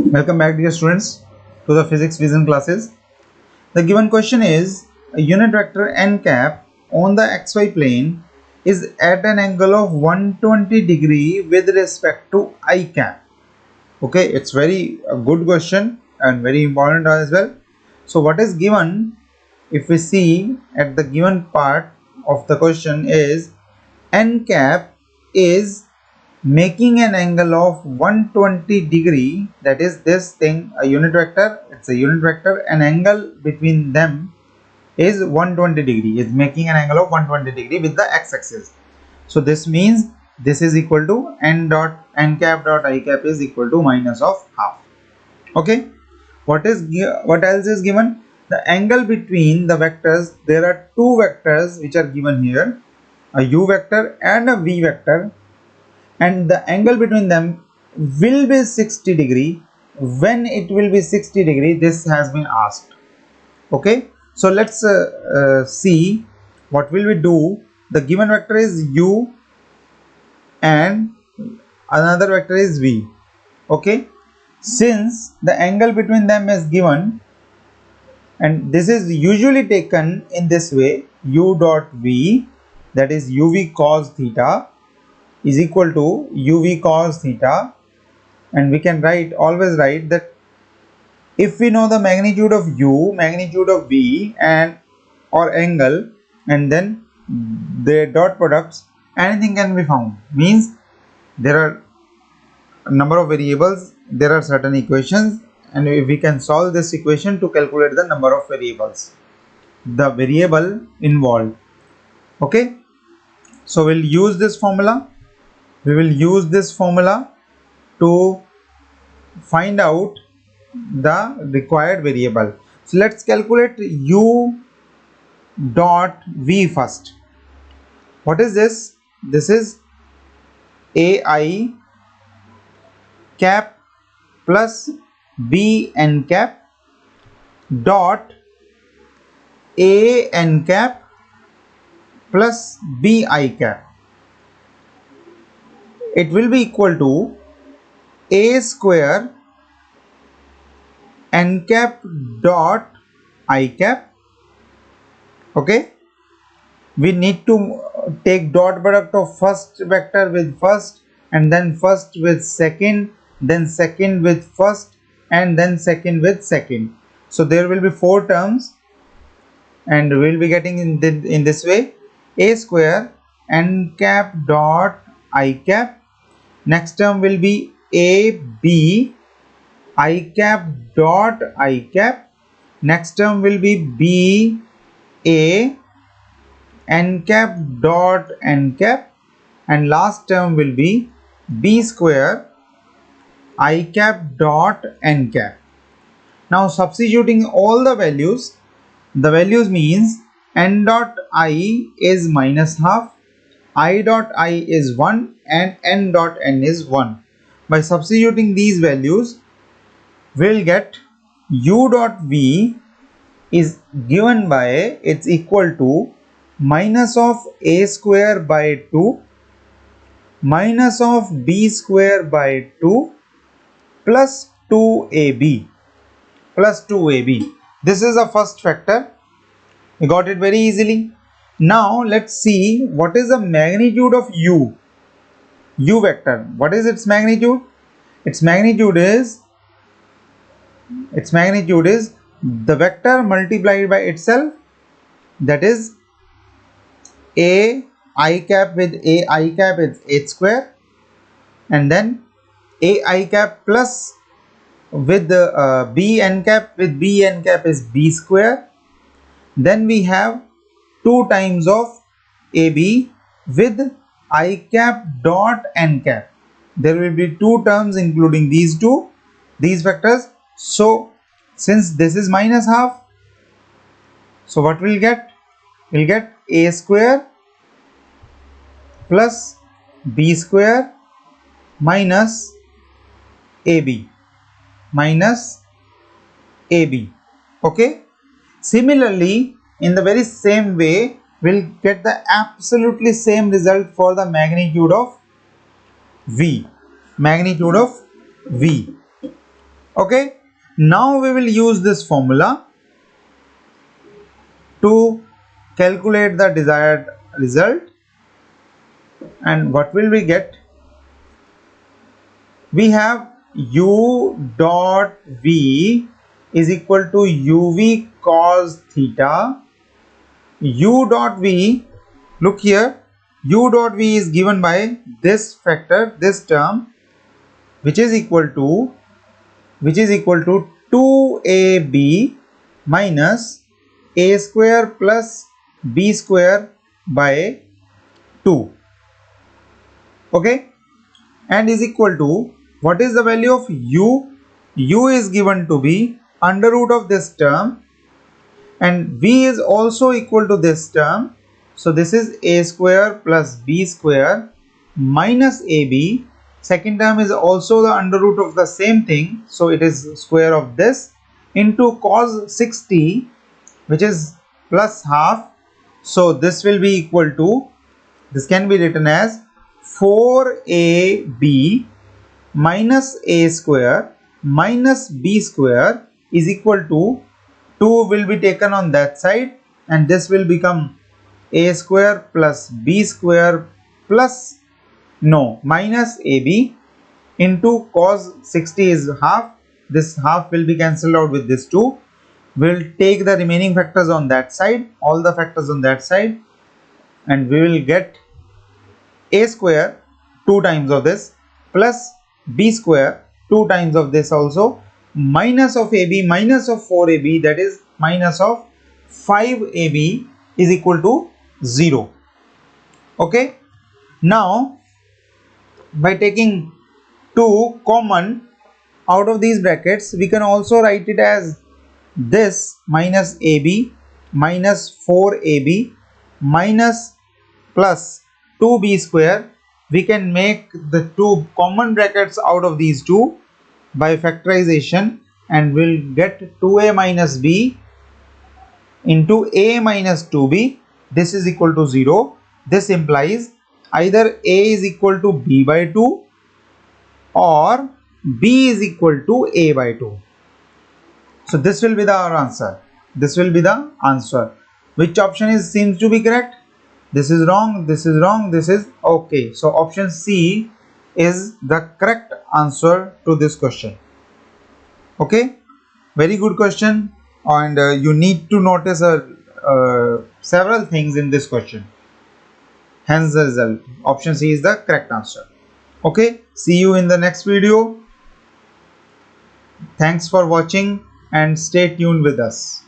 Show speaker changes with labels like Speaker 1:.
Speaker 1: Welcome back, dear students, to the physics vision classes. The given question is a unit vector n cap on the xy plane is at an angle of 120 degree with respect to I cap. Okay, it's very a good question and very important as well. So what is given, if we see at the given part of the question, is n cap is making an angle of 120 degree, that is this thing, a unit vector, it's a unit vector, an angle between them is 120 degree, is making an angle of 120 degree with the x-axis. So this means this is equal to n cap dot I cap is equal to minus of half. Okay, what else is given? The angle between the vectors, there are two vectors which are given here, a u vector and a v vector, and the angle between them will be 60 degree. When it will be 60 degree, this has been asked. Okay, so let's see what will we do. The given vector is u and another vector is v. Okay, since the angle between them is given, and this is usually taken in this way, u dot v, that is uv cos theta, is equal to uv cos theta, and we can always write that if we know the magnitude of u, magnitude of v, and or angle, and then their dot products, anything can be found. Means there are a number of variables, there are certain equations, and we can solve this equation to calculate the number of variables, the variable involved. Okay, so we'll use this formula. We will use this formula to find out the required variable. So let's calculate u dot v first. What is this? This is ai cap plus b n cap dot a n cap plus b I cap. It will be equal to a square n cap dot I cap. Okay, we need to take dot product of first vector with first, and then first with second, then second with first, and then second with second. So there will be 4 terms, and we will be getting in this way: a square n cap dot I cap. Next term will be a b I cap dot I cap. Next term will be b a n cap dot n cap, and last term will be b square I cap dot n cap. Now substituting all the values means n dot I is minus half, I dot I is 1, and n dot n is 1. By substituting these values, we'll get u dot v is given by, it's equal to minus of a square by 2 minus of b square by 2 plus 2ab plus 2ab. This is the first factor. We got it very easily. Now let's see what is the magnitude of u vector. What is its magnitude? Its magnitude is the vector multiplied by itself, that is a I cap with a I cap is h square, and then a I cap plus with the b n cap with b n cap is b square. Then we have 2 times of ab with I cap dot n cap. There will be 2 terms including these vectors. So since this is minus half, so what we'll get? We'll get a square plus b square minus ab Okay, similarly in the very same way we'll get the absolutely same result for the magnitude of v. Okay, now we will use this formula to calculate the desired result. And what will we get? We have u dot v is equal to uv cos theta. U dot v, look here, u dot v is given by this factor, this term, which is equal to 2ab minus a square plus b square by 2. Okay, and is equal to, what is the value of u? U is given to be under root of this term, and v is also equal to this term. So this is a square plus b square minus ab. Second term is also the under root of the same thing, so it is square of this, into cos 60, which is plus half. So this will be equal to, this can be written as 4ab minus a square minus b square is equal to 2 will be taken on that side, and this will become a square plus b square plus minus ab into cos 60 is half. This half will be cancelled out with this 2. We'll take the remaining factors on that side, all the factors on that side, and we will get a square 2 times of this plus b square 2 times of this also, minus of ab minus of 4ab, that is minus of 5ab is equal to 0. Okay, now by taking 2 common out of these brackets, we can also write it as this minus ab minus 4ab minus plus 2b square. We can make the 2 common brackets out of these 2 by factorization, and we'll get 2a minus b into a minus 2b. This is equal to 0. This implies either a is equal to b by 2 or b is equal to a by 2. So this will be our answer. This will be the answer. Which option seems to be correct? This is wrong, this is wrong, this is okay. So option C is the correct answer to this question. Okay, very good question, and you need to notice several things in this question. Hence the result. Option C is the correct answer. Okay, see you in the next video. Thanks for watching and stay tuned with us.